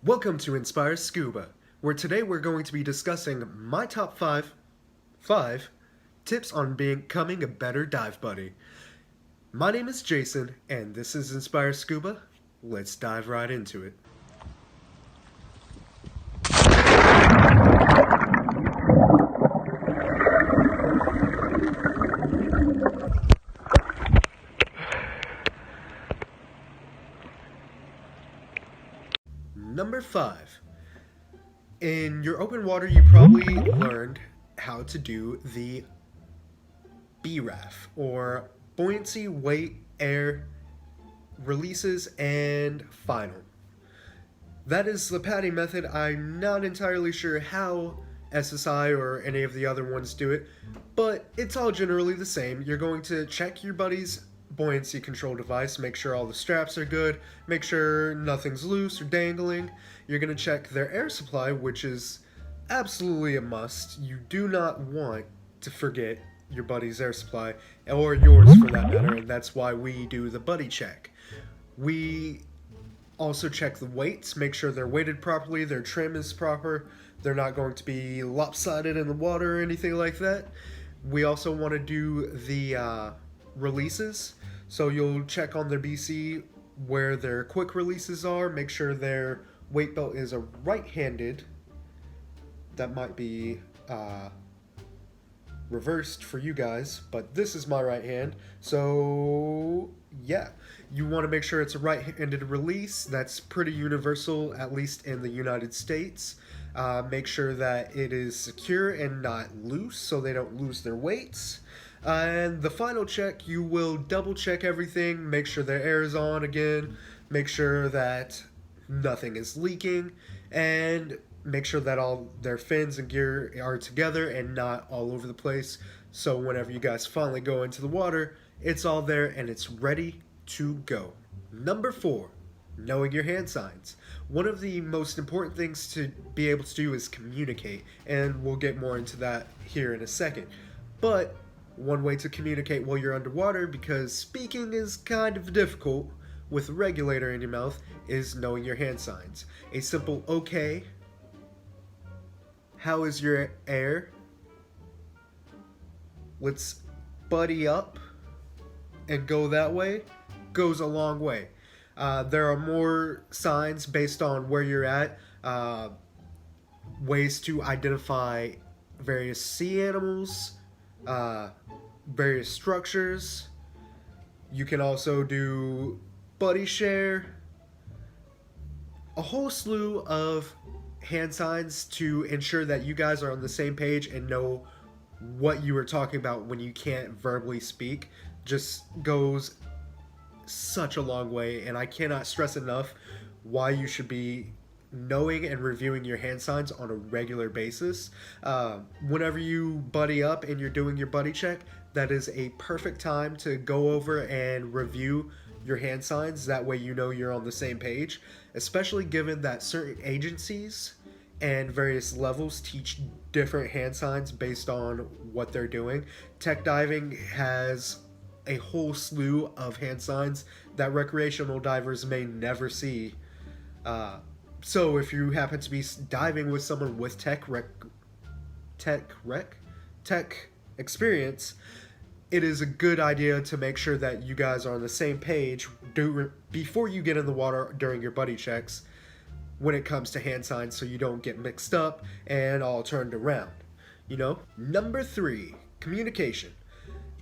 Welcome to Inspire Scuba, where today we're going to be discussing my top five tips on becoming a better dive buddy. My name is Jason, and this is Inspire Scuba. Let's dive right into it. Number 5. In your open water, you probably learned how to do the BRAF, or buoyancy, weight, air, releases, and final. That is the padding method. I'm not entirely sure how SSI or any of the other ones do it, but it's all generally the same. You're going to check your buddy's buoyancy control device, make sure all the straps are good, make sure nothing's loose or dangling. You're going to check their air supply, which is absolutely a must. You do not want to forget your buddy's air supply, or yours for that matter, and that's why we do the buddy check. We also check the weights, make sure they're weighted properly, their trim is proper, they're not going to be lopsided in the water or anything like that. We also want to do the releases, so you'll check on their BC where their quick releases are, make sure their weight belt is a right-handed. That might be reversed for you guys, but this is my right hand, so yeah, you want to make sure it's a right-handed release. That's pretty universal, at least in the United States. Make sure that it is secure and not loose so they don't lose their weights. And the final check, you will double check everything, make sure their air is on again, make sure that nothing is leaking, and make sure that all their fins and gear are together and not all over the place, so whenever you guys finally go into the water, it's all there and it's ready to go. Number 4, knowing your hand signs. One of the most important things to be able to do is communicate, and we'll get more into that here in a second. But one way to communicate while you're underwater, because speaking is kind of difficult with a regulator in your mouth, is knowing your hand signs. A simple okay, how is your air, let's buddy up and go that way, goes a long way. There are more signs based on where you're at, ways to identify various sea animals, various structures. You can also do buddy share, a whole slew of hand signs to ensure that you guys are on the same page and know what you are talking about when you can't verbally speak. Just goes such a long way, and I cannot stress enough why you should be knowing and reviewing your hand signs on a regular basis. Whenever you buddy up and you're doing your buddy check, that is a perfect time to go over and review your hand signs. That way you know you're on the same page, especially given that certain agencies and various levels teach different hand signs based on what they're doing. Tech diving has a whole slew of hand signs that recreational divers may never see. So if you happen to be diving with someone with tech experience, it is a good idea to make sure that you guys are on the same page before you get in the water during your buddy checks when it comes to hand signs, so you don't get mixed up and all turned around. Number 3, communication.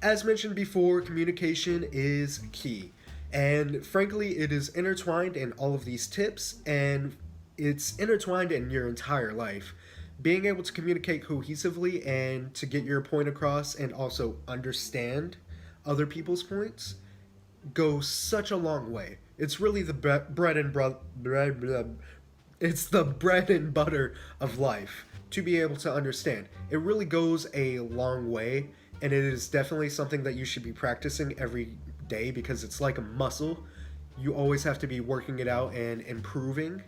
As mentioned before, communication is key, and frankly it is intertwined in all of these tips, and it's intertwined in your entire life. Being able to communicate cohesively and to get your point across and also understand other people's points goes such a long way. It's really the bread and butter of life to be able to understand. It really goes a long way, and it is definitely something that you should be practicing every day, because it's like a muscle. You always have to be working it out and improving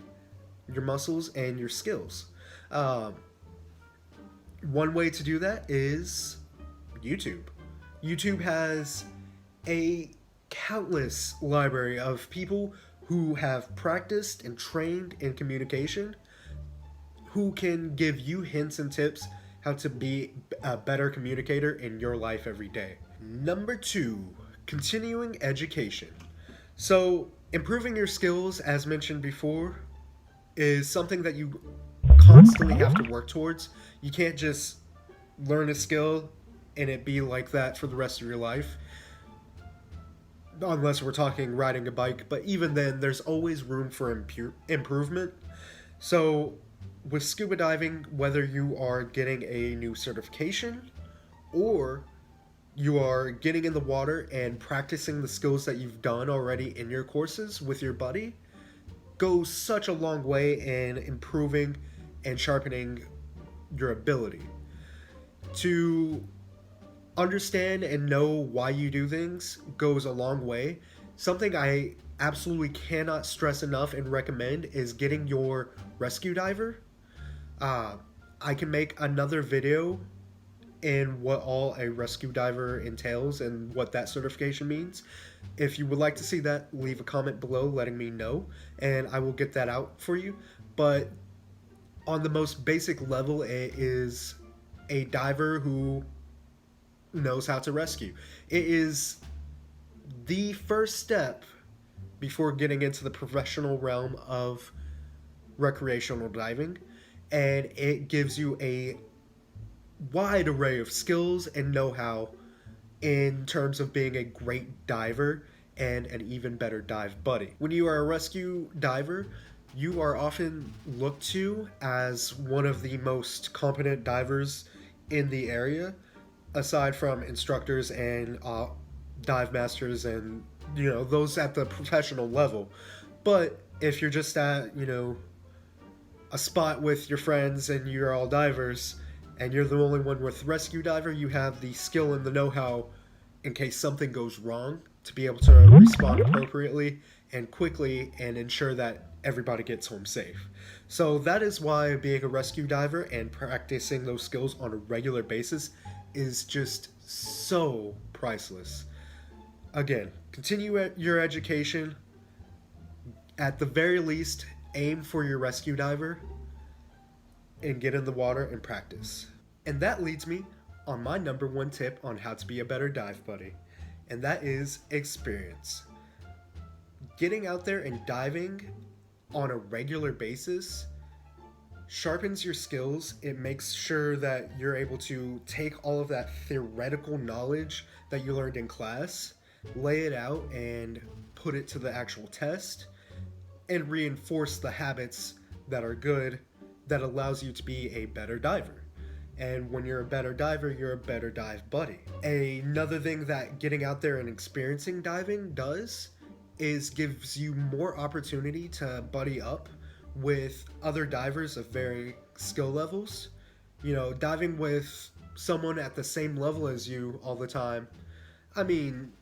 your muscles and your skills. One way to do that is YouTube. YouTube has a countless library of people who have practiced and trained in communication, who can give you hints and tips how to be a better communicator in your life every day. Number two, continuing education. So, improving your skills, as mentioned before, is something that you constantly have to work towards. You can't just learn a skill and it be like that for the rest of your life, unless we're talking riding a bike. But even then, there's always room for improvement. So, with scuba diving, whether you are getting a new certification or you are getting in the water and practicing the skills that you've done already in your courses with your buddy, goes such a long way in improving and sharpening your ability. To understand and know why you do things goes a long way. Something I absolutely cannot stress enough and recommend is getting your rescue diver. Uh, I can make another video in what all a rescue diver entails and what that certification means. If you would like to see that, leave a comment below letting me know, and I will get that out for you. But on the most basic level, it is a diver who knows how to rescue. It is the first step before getting into the professional realm of recreational diving, and it gives you a wide array of skills and know-how in terms of being a great diver and an even better dive buddy. When you are a rescue diver, you are often looked to as one of the most competent divers in the area, aside from instructors and dive masters and those at the professional level. But if you're just at a spot with your friends and you're all divers and you're the only one with rescue diver, you have the skill and the know-how in case something goes wrong to be able to respond appropriately and quickly and ensure that everybody gets home safe. So that is why being a rescue diver and practicing those skills on a regular basis is just so priceless. Again, continue your education. At the very least, aim for your rescue diver and get in the water and practice. And that leads me on my number one tip on how to be a better dive buddy, and that is experience. Getting out there and diving on a regular basis sharpens your skills. It makes sure that you're able to take all of that theoretical knowledge that you learned in class, lay it out, and put it to the actual test, and reinforce the habits that are good that allows you to be a better diver. And when you're a better diver, you're a better dive buddy. Another thing that getting out there and experiencing diving does is gives you more opportunity to buddy up with other divers of varying skill levels. Diving with someone at the same level as you all the time, I mean,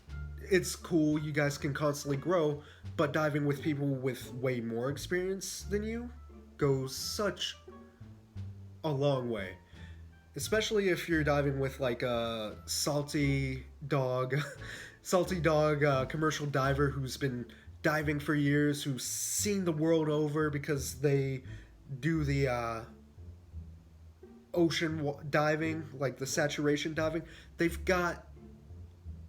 it's cool, you guys can constantly grow, but diving with people with way more experience than you goes such a long way. Especially if you're diving with like a salty dog commercial diver who's been diving for years, who's seen the world over because they do the ocean diving, like the saturation diving. They've got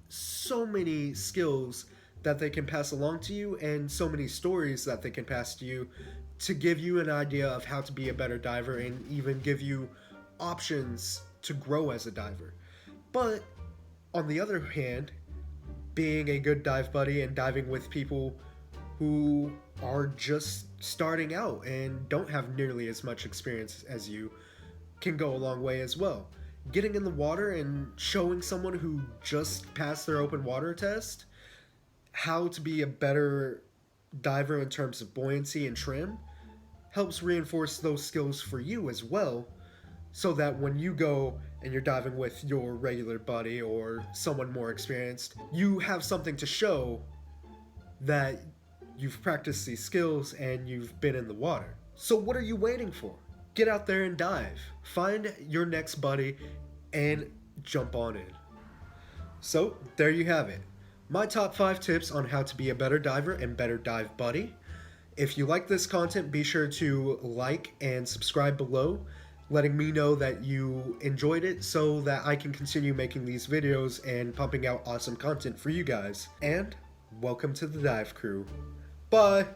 so many skills that they can pass along to you and so many stories that they can pass to you to give you an idea of how to be a better diver and even give you options to grow as a diver. But on the other hand, being a good dive buddy and diving with people who are just starting out and don't have nearly as much experience as you can go a long way as well. Getting in the water and showing someone who just passed their open water test how to be a better diver in terms of buoyancy and trim helps reinforce those skills for you as well, so that when you go and you're diving with your regular buddy or someone more experienced, you have something to show that you've practiced these skills and you've been in the water. So what are you waiting for? Get out there and dive. Find your next buddy and jump on in. So there you have it. my top 5 tips on how to be a better diver and better dive buddy. If you like this content, be sure to like and subscribe below, letting me know that you enjoyed it so that I can continue making these videos and pumping out awesome content for you guys. And welcome to the dive crew. Bye!